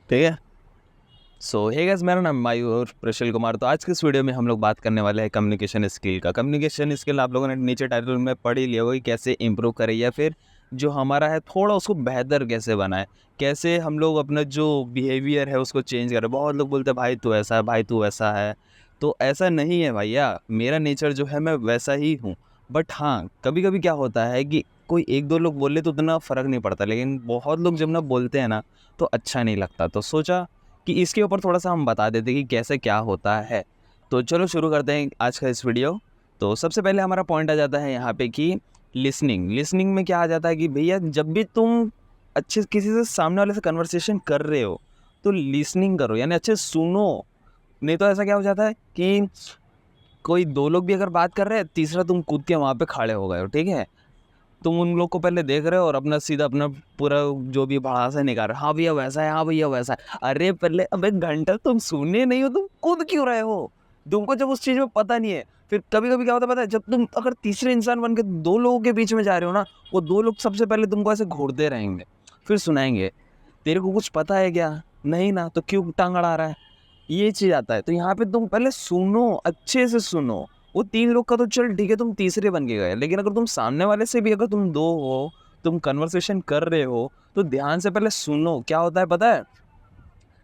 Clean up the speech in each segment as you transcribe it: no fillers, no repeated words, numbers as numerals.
ठीक है। सो hey guys, मेरा नाम मायूर प्रशल कुमार। तो आज के इस वीडियो में हम लोग बात करने वाले हैं कम्युनिकेशन स्किल का। कम्युनिकेशन स्किल आप लोगों ने नीचे टाइटल में पढ़ ही लिया होगा कि कैसे इंप्रूव करें, या फिर जो हमारा है थोड़ा उसको बेहतर कैसे बनाए, कैसे हम लोग अपना जो बिहेवियर है उसको चेंज करें। बहुत लोग बोलते हैं भाई तू ऐसा है, भाई तू वैसा है। तो ऐसा नहीं है भैया, मेरा नेचर जो है मैं वैसा ही हूँ। बट हाँ, कभी कभी क्या होता है कि कोई एक दो लोग बोले तो उतना फ़र्क नहीं पड़ता, लेकिन बहुत लोग जब ना बोलते हैं ना तो अच्छा नहीं लगता। तो सोचा कि इसके ऊपर थोड़ा-सा हम बता देते हैं कि कैसे क्या होता है। तो चलो शुरू करते हैं आज का इस वीडियो। तो सबसे पहले हमारा पॉइंट आ जाता है यहाँ पे कि लिसनिंग। लिसनिंग में क्या आ जाता है कि भैया जब भी तुम अच्छे किसी से सामने वाले से कन्वर्सेशन कर रहे हो, तो लिसनिंग करो, यानी अच्छे सुनो। नहीं तो ऐसा क्या हो जाता है कि कोई 2 लोग भी अगर बात कर रहे हैं, तीसरा तुम कूद के वहाँ पे खड़े हो गए हो, ठीक है? तुम उन लोग को पहले देख रहे हो और अपना सीधा अपना पूरा जो भी भड़ास है निकाल रहे हो। हाँ भैया वैसा है, हाँ भैया वैसा है। अरे पहले अबे घंटा तुम सुने नहीं हो, तुम कूद क्यों रहे हो? तुमको जब उस चीज़ में पता नहीं है, फिर कभी-कभी क्या होता है पता है? जब तुम अगर तीसरे इंसान बन के 2 लोगों के बीच में जा रहे हो ना, वो 2 लोग सबसे पहले तुमको ऐसे घूरते रहेंगे, फिर सुनाएँगे, तेरे को कुछ पता है क्या? नहीं ना, तो क्यों टाँग अड़ा रहा है? ये चीज़ आता है। तो यहाँ पे तुम पहले सुनो, अच्छे से सुनो। वो 3 लोग का तो चल ठीक है, तुम तीसरे बन के गए, लेकिन अगर तुम सामने वाले से भी अगर तुम 2 हो, तुम कन्वर्सेशन कर रहे हो, तो ध्यान से पहले सुनो। क्या होता है पता है?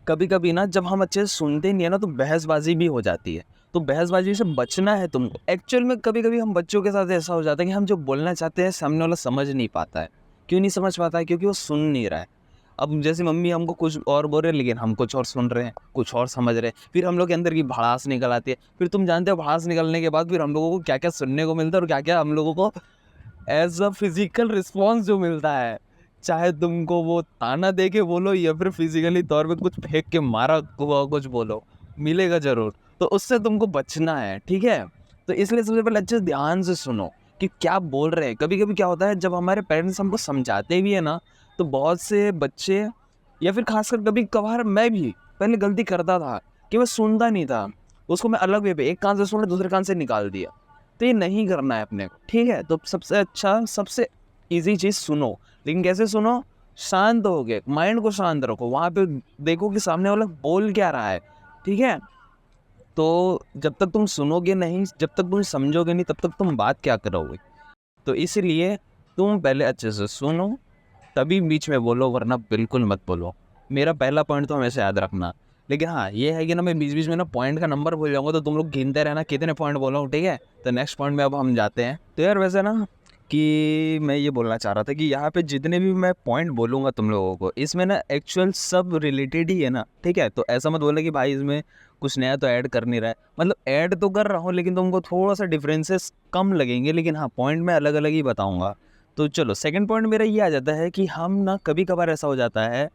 कभी-कभी ना जब हम अच्छे से सुनते नहीं है ना, तो बहसबाजी भी हो जाती है। तो बहसबाजी से बचना है तुमको। एक्चुअल में कभी-कभी हम बच्चों के साथ ऐसा हो जाता है कि हम जो बोलना चाहते हैं सामने वाला समझ नहीं पाता है। क्यों नहीं समझ पाता है? क्योंकि वो सुन नहीं रहा है। अब जैसे मम्मी हमको कुछ और बोल रहे हैं, लेकिन हम कुछ और सुन रहे हैं, कुछ और समझ रहे हैं। फिर हम लोग के अंदर की भड़ास निकल आती है। फिर तुम जानते हो भड़ास निकलने के बाद फिर हम लोगों को क्या-क्या सुनने को मिलता है और क्या-क्या हम लोगों को एज़ अ फिज़िकल रिस्पॉन्स जो मिलता है। चाहे तुमको वो ताना दे के बोलो या फिर फिज़िकली तौर पे कुछ फेंक के मारा हुआ कुछ बोलो, मिलेगा ज़रूर। तो उससे तुमको बचना है, ठीक है? तो इसलिए सबसे पहले अच्छे से ध्यान से सुनो कि क्या बोल रहे हैं। कभी-कभी क्या होता है जब हमारे पेरेंट्स हमको समझाते भी है ना, तो बहुत से बच्चे या फिर ख़ासकर कभी-कभार मैं भी पहले गलती करता था कि मैं सुनता नहीं था। उसको मैं अलग वे पे एक कान से सुना दूसरे कान से निकाल दिया। तो ये नहीं करना है अपने को, ठीक है? तो सबसे अच्छा, सबसे ईज़ी चीज़ सुनो, लेकिन कैसे सुनो? शांत होके, माइंड को शांत रखो, वहाँ पे देखो कि सामने वाला बोल क्या रहा है, ठीक है? तो जब तक तुम सुनोगे नहीं, जब तक तुम समझोगे नहीं, तब तक तुम बात क्या करोगे? तो इसीलिए तुम पहले अच्छे से सुनो, तभी बीच में बोलो, वरना बिल्कुल मत बोलो। मेरा पहला पॉइंट तो हमेशा याद रखना। लेकिन हाँ, ये है कि ना मैं बीच-बीच में ना पॉइंट का नंबर भूल जाऊँगा, तो तुम लोग गिनते रहना कितने पॉइंट बोला हूँ, ठीक है? तो नेक्स्ट पॉइंट में अब हम जाते हैं। तो यार वैसे ना कि मैं ये बोलना चाह रहा था कि यहाँ पे जितने भी मैं पॉइंट बोलूँगा तुम लोगों को, इसमें ना एक्चुअल सब रिलेटेड ही है ना, ठीक है? तो ऐसा मत बोलना कि भाई इसमें कुछ नया तो ऐड कर नहीं रहा है। मतलब ऐड तो कर रहा हूँ, लेकिन तुमको थोड़ा-सा डिफरेंसेस कम लगेंगे, लेकिन हाँ, पॉइंट मैं अलग-अलग ही बताऊँगा। तो चलो सेकंड पॉइंट मेरा ये आ जाता है कि हम ना कभी-कभार ऐसा हो जाता है,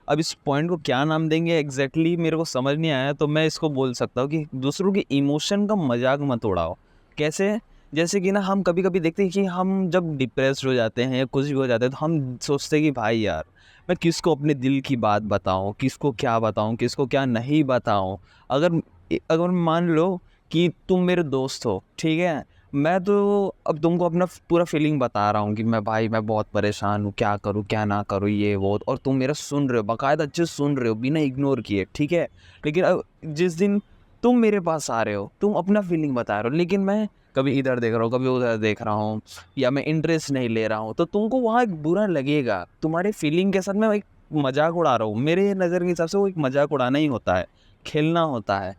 अब इस पॉइंट को क्या नाम देंगे एग्ज़ैक्टली मेरे को समझ नहीं आया, तो मैं इसको बोल सकता हूँ कि दूसरों के इमोशन का मज़ाक मत उड़ाओ। कैसे? जैसे कि ना हम कभी-कभी देखते हैं कि हम जब डिप्रेस्ड हो जाते हैं या कुछ भी हो जाता है, तो हम सोचते हैं कि भाई यार, मैं किसको अपने दिल की बात बताऊँ, किसको क्या बताऊँ, किसको क्या नहीं बताऊँ। अगर मान लो कि तुम मेरे दोस्त हो, ठीक है? मैं तो अब तुमको अपना पूरा फीलिंग बता रहा हूँ कि मैं बहुत परेशान हूँ, क्या करूँ, क्या ना करूँ, ये वो, और तुम मेरा सुन रहे हो, बाकायदा अच्छे से सुन रहे हो, बिना इग्नोर किए, ठीक है? लेकिन अब जिस दिन तुम मेरे पास आ रहे हो, तुम अपना फीलिंग बता रहे हो, लेकिन मैं कभी इधर देख रहा हूँ, कभी उधर देख रहा हूँ, या मैं इंटरेस्ट नहीं ले रहा हूँ, तो तुमको वहाँ एक बुरा लगेगा। तुम्हारे फीलिंग के साथ मैं एक मज़ाक उड़ा रहा हूँ। मेरे नज़र के हिसाब से वो एक मज़ाक उड़ाना ही होता है, खेलना होता है।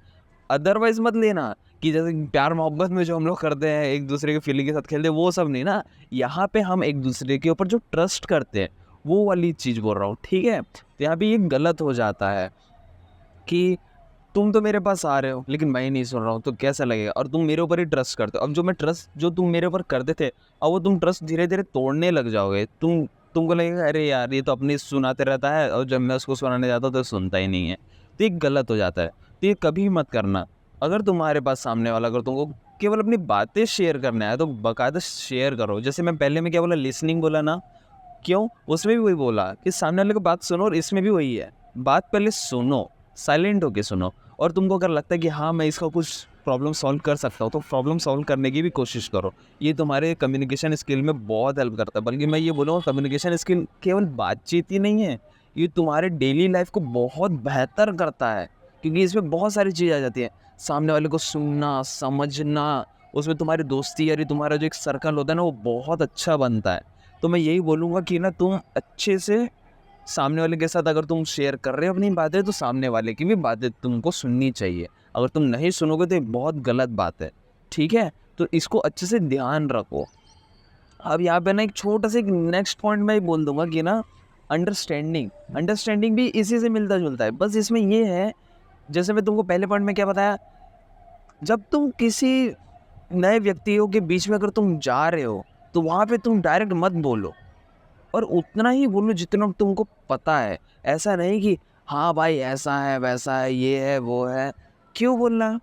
अदरवाइज़ मत लेना कि जैसे प्यार मोहब्बत में जो हम लोग करते हैं, एक दूसरे की फीलिंग के साथ खेलते हैं, वो सब नहीं ना। यहाँ पे हम एक दूसरे के ऊपर जो ट्रस्ट करते हैं, वो वाली चीज़ बोल रहा हूँ, ठीक है? तो यहाँ पे ये गलत हो जाता है कि तुम तो मेरे पास आ रहे हो, लेकिन मैं ही नहीं सुन रहा हूँ, तो कैसा लगेगा? और तुम मेरे ऊपर ही ट्रस्ट करते हो। अब जो तुम मेरे ऊपर करते थे, अब वो तुम ट्रस्ट धीरे-धीरे तोड़ने लग जाओगे। तुमको लगेगा अरे यार, ये तो अपनी सुनाते रहता है और जब मैं उसको सुनाने जाता हूँ तो सुनता ही नहीं है। तो ये गलत हो जाता है। तो ये कभी मत करना। अगर तुम्हारे पास सामने वाला, अगर तुमको केवल अपनी बातें शेयर करना है, तो बाकायदा शेयर करो। जैसे मैं पहले में क्या बोला, लिसनिंग बोला ना, क्यों? उसमें भी वही बोला कि सामने वाले को बात सुनो, और इसमें भी वही है। बात पहले सुनो, साइलेंट होके सुनो, और तुमको अगर लगता है कि हाँ, मैं इसका कुछ प्रॉब्लम सॉल्व कर सकता हूँ, तो प्रॉब्लम सॉल्व करने की भी कोशिश करो। ये तुम्हारे कम्युनिकेशन स्किल में बहुत हेल्प करता है। बल्कि मैं ये बोलूँगा, कम्युनिकेशन स्किल केवल बातचीत ही नहीं है, ये तुम्हारे डेली लाइफ को बहुत बेहतर करता है, क्योंकि इसमें बहुत सारी चीज़ आ जाती है। सामने वाले को सुनना, समझना, उसमें तुम्हारी दोस्ती यारी, तुम्हारा जो एक सर्कल होता है ना, वो बहुत अच्छा बनता है। तो मैं यही बोलूँगा कि ना तुम अच्छे से सामने वाले के साथ अगर तुम शेयर कर रहे हो अपनी बातें, तो सामने वाले की भी बातें तुमको सुननी चाहिए। अगर तुम नहीं सुनोगे तो ये बहुत गलत बात है, ठीक है? तो इसको अच्छे से ध्यान रखो। अब यहाँ पे ना एक छोटा सा एक नेक्स्ट पॉइंट मैं बोल दूंगा कि ना अंडरस्टैंडिंग भी इसी से मिलता जुलता है। बस इसमें ये है, जैसे मैं तुमको पहले पॉइंट में क्या बताया, जब तुम किसी नए व्यक्तियों के बीच में अगर तुम जा रहे हो तो वहाँ पे तुम डायरेक्ट मत बोलो, और उतना ही बोलो जितना तुमको पता है। ऐसा नहीं कि हाँ भाई ऐसा है वैसा है ये है वो है, क्यों बोलना,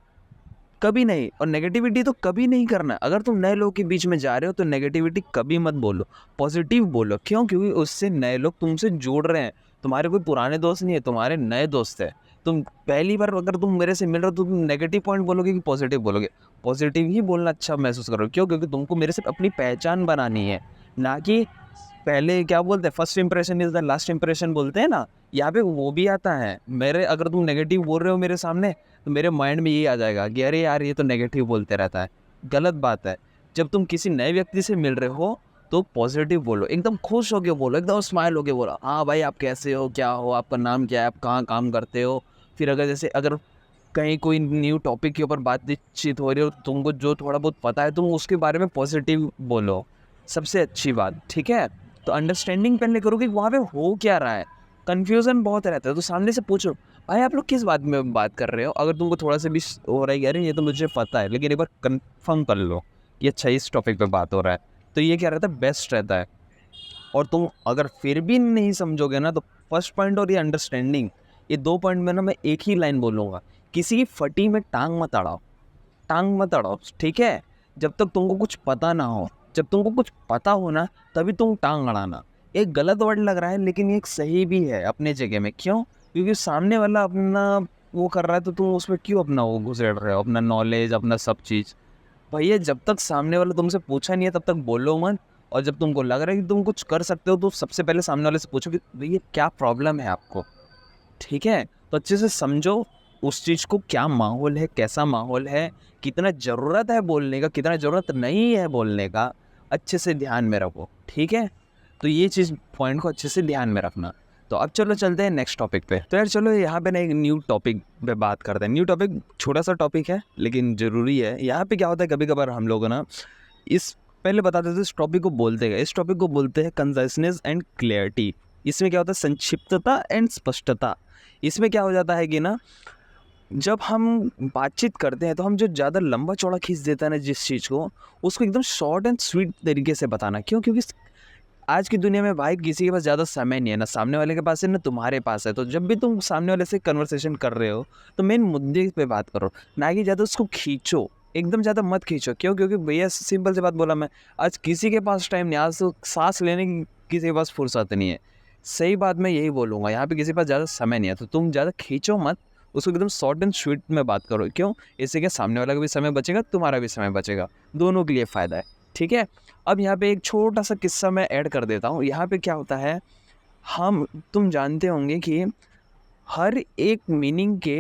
कभी नहीं। और नेगेटिविटी तो कभी नहीं करना। अगर तुम नए लोग के बीच में जा रहे हो तो नेगेटिविटी कभी मत बोलो, पॉजिटिव बोलो। क्यों? क्योंकि उससे नए लोग तुमसे जुड़ रहे हैं। तुम्हारे कोई पुराने दोस्त नहीं है, तुम्हारे नए दोस्त है। तुम पहली बार अगर तुम मेरे से मिल रहे हो तो तुम नेगेटिव पॉइंट बोलोगे कि पॉजिटिव बोलोगे? पॉजिटिव ही बोलना अच्छा महसूस करो। क्यों? क्योंकि तुमको मेरे से अपनी पहचान बनानी है, ना कि पहले क्या बोलते हैं, first impression is the last impression बोलते हैं ना, यहाँ पे वो भी आता है। मेरे अगर तुम नेगेटिव बोल रहे हो मेरे सामने तो मेरे माइंड में यही आ जाएगा कि अरे यार ये तो नेगेटिव बोलते रहता है। गलत बात है। जब तुम किसी नए व्यक्ति से मिल रहे हो तो पॉजिटिव बोलो, एकदम खुश होके बोलो, एकदम स्माइल होके बोलो, हाँ भाई आप कैसे हो, क्या हो, आपका नाम क्या है, आप कहाँ काम करते हो। फिर अगर कहीं कोई न्यू टॉपिक के ऊपर बातचीत हो रही हो, तुमको जो थोड़ा बहुत पता है तुम उसके बारे में पॉजिटिव बोलो, सबसे अच्छी बात, ठीक है? तो अंडरस्टैंडिंग पहले करो कि वहाँ पे हो क्या रहा है। कन्फ्यूज़न बहुत रहता है तो सामने से पूछो, भाई आप लोग किस बात में बात कर रहे हो? अगर तुमको थोड़ा सा भी हो रहा है कि अरे ये तो मुझे पता है, लेकिन एक बार कंफर्म कर लो कि अच्छा इस टॉपिक पे बात हो रहा है, तो ये क्या रहता है, बेस्ट रहता है। और तुम अगर फिर भी नहीं समझोगे ना, तो फर्स्ट पॉइंट और ये अंडरस्टैंडिंग, ये 2 पॉइंट में ना मैं एक ही लाइन बोलूँगा, किसी की फटी में टांग मत अड़ाओ, ठीक है? जब तक तुमको कुछ पता ना हो। जब तुमको कुछ पता हो ना तभी तुम टांग अड़ाना। एक गलत वर्ड लग रहा है लेकिन ये एक सही भी है अपने जगह में। क्यों? क्योंकि सामने वाला अपना वो कर रहा है तो तुम उसमें क्यों अपना वो घुसेड़ रहे हो, अपना नॉलेज, अपना सब चीज़। भैया जब तक सामने वाला तुमसे पूछा नहीं है तब तक बोलो मत। और जब तुमको लग रहा है कि तुम कुछ कर सकते हो तो सबसे पहले सामने वाले से पूछो कि भैया क्या प्रॉब्लम है आपको, ठीक है? तो अच्छे से समझो उस चीज़ को, क्या माहौल है, कैसा माहौल है, कितना ज़रूरत है बोलने का, कितना ज़रूरत नहीं है बोलने का, अच्छे से ध्यान में रखो, ठीक है? तो ये चीज़ पॉइंट को अच्छे से ध्यान में रखना। तो अब चलो चलते हैं नेक्स्ट टॉपिक पे। तो यार चलो यहाँ पे ना एक न्यू टॉपिक पे बात करते हैं। न्यू टॉपिक छोटा सा टॉपिक है लेकिन ज़रूरी है। यहाँ पे क्या होता है, कभी कभार हम लोग ना इस पहले बता देते इस टॉपिक को बोलते हैं, इस टॉपिक को बोलते हैं कंसाइसनेस एंड क्लियरिटी। इसमें क्या होता है, संक्षिप्तता एंड स्पष्टता। इसमें क्या हो जाता है कि ना जब हम बातचीत करते हैं तो हम जो ज़्यादा लंबा चौड़ा खींच देता है ना जिस चीज़ को, उसको एकदम शॉर्ट एंड स्वीट तरीके से बताना। क्यों? क्योंकि आज की दुनिया में भाई किसी के पास ज़्यादा समय नहीं है, ना सामने वाले के पास है ना तुम्हारे पास है। तो जब भी तुम सामने वाले से कन्वर्सेशन कर रहे हो तो मेन मुद्दे पे बात करो, ना कि ज़्यादा उसको खींचो, एकदम ज़्यादा मत खींचो। क्यों? क्योंकि भैया सिंपल सी बात बोला मैं, आज किसी के पास टाइम नहीं, आज तो सांस लेने की किसी के पास फुर्सत नहीं है। सही बात मैं यही बोलूँगा, यहाँ पे किसी के पास ज़्यादा समय नहीं है तो तुम ज़्यादा खींचो मत, उसको एकदम शॉर्ट एंड स्वीट में बात करो। क्यों? इससे क्या, सामने वाला का भी समय बचेगा, तुम्हारा भी समय बचेगा, दोनों के लिए फ़ायदा है, ठीक है? अब यहाँ पे एक छोटा सा किस्सा मैं ऐड कर देता हूँ। यहाँ पे क्या होता है, तुम जानते होंगे कि हर एक मीनिंग के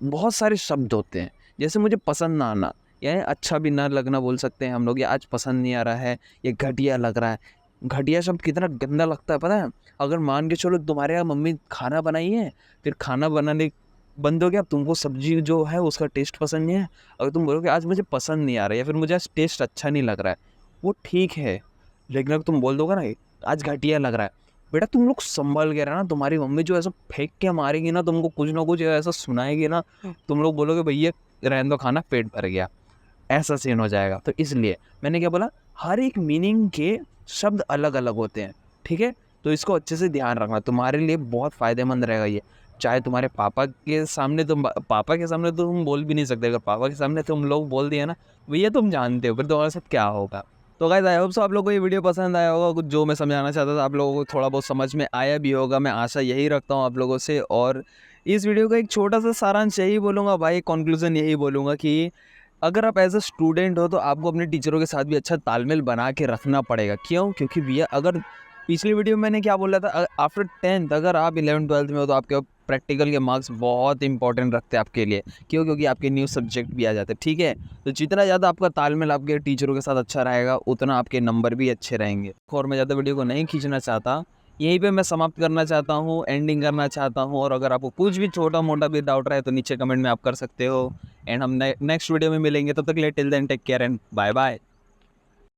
बहुत सारे शब्द होते हैं। जैसे मुझे पसंद ना आना, यानी अच्छा भी ना लगना बोल सकते हैं हम लोग, या आज पसंद नहीं आ रहा है, ये घटिया लग रहा है। घटिया शब्द कितना गंदा लगता है पता है? अगर मान के चलो तुम्हारे यहाँ मम्मी खाना बनाई है, फिर खाना बनाने बंद हो गया, अब तुमको सब्जी जो है उसका टेस्ट पसंद नहीं है, अगर तुम बोलोगे आज मुझे पसंद नहीं आ रहा है या फिर मुझे आज टेस्ट अच्छा नहीं लग रहा है, वो ठीक है। लेकिन अगर तुम बोल दोगे ना आज घटिया लग रहा है, बेटा तुम लोग संभल के रहना, तुम्हारी मम्मी जो ऐसा फेंक के मारेगी ना, तुमको कुछ ना कुछ ऐसा सुनाएगी ना, तुम लोग बोलोगे भैया रहने दो खाना, पेट भर गया, ऐसा सीन हो जाएगा। तो इसलिए मैंने क्या बोला, हर एक मीनिंग के शब्द अलग अलग होते हैं, ठीक है? तो इसको अच्छे से ध्यान रखना, तुम्हारे लिए बहुत फ़ायदेमंद रहेगा ये। चाहे तुम्हारे पापा के सामने पापा के सामने तो तुम बोल भी नहीं सकते, अगर पापा के सामने तुम लोग बोल दिए ना, भैया तुम जानते हो फिर तुम्हारे साथ क्या होगा। तो गाइस आई होप सो आप लोगों को ये वीडियो पसंद आया होगा, कुछ जो मैं समझाना चाहता था आप लोगों को थोड़ा बहुत समझ में आया भी होगा, मैं आशा यही रखता हूँ आप लोगों से। और इस वीडियो का एक छोटा सा सारांश यही बोलूँगा भाई, कंक्लूजन यही बोलूँगा कि अगर आप एज अ स्टूडेंट हो तो आपको अपने टीचरों के साथ भी अच्छा तालमेल बना के रखना पड़ेगा। क्यों? क्योंकि भैया अगर पिछली वीडियो में मैंने क्या बोला था, आफ्टर 10th अगर आप 11th-12th में हो तो आपके प्रैक्टिकल के मार्क्स बहुत इंपॉर्टेंट रखते हैं आपके लिए। क्यों? क्योंकि आपके न्यू सब्जेक्ट भी आ जाते हैं, ठीक है। तो जितना ज़्यादा आपका तालमेल आपके टीचरों के साथ अच्छा रहेगा उतना आपके नंबर भी अच्छे रहेंगे। और मैं ज़्यादा वीडियो को नहीं खींचना चाहता, यहीं पे मैं समाप्त करना चाहता हूँ, एंडिंग करना चाहता हूँ। और अगर आपको कुछ भी छोटा-मोटा भी डाउट रहे तो नीचे कमेंट में आप कर सकते हो। एंड हम नेक्स्ट वीडियो में मिलेंगे, तब तक के लिए till then take care and bye bye.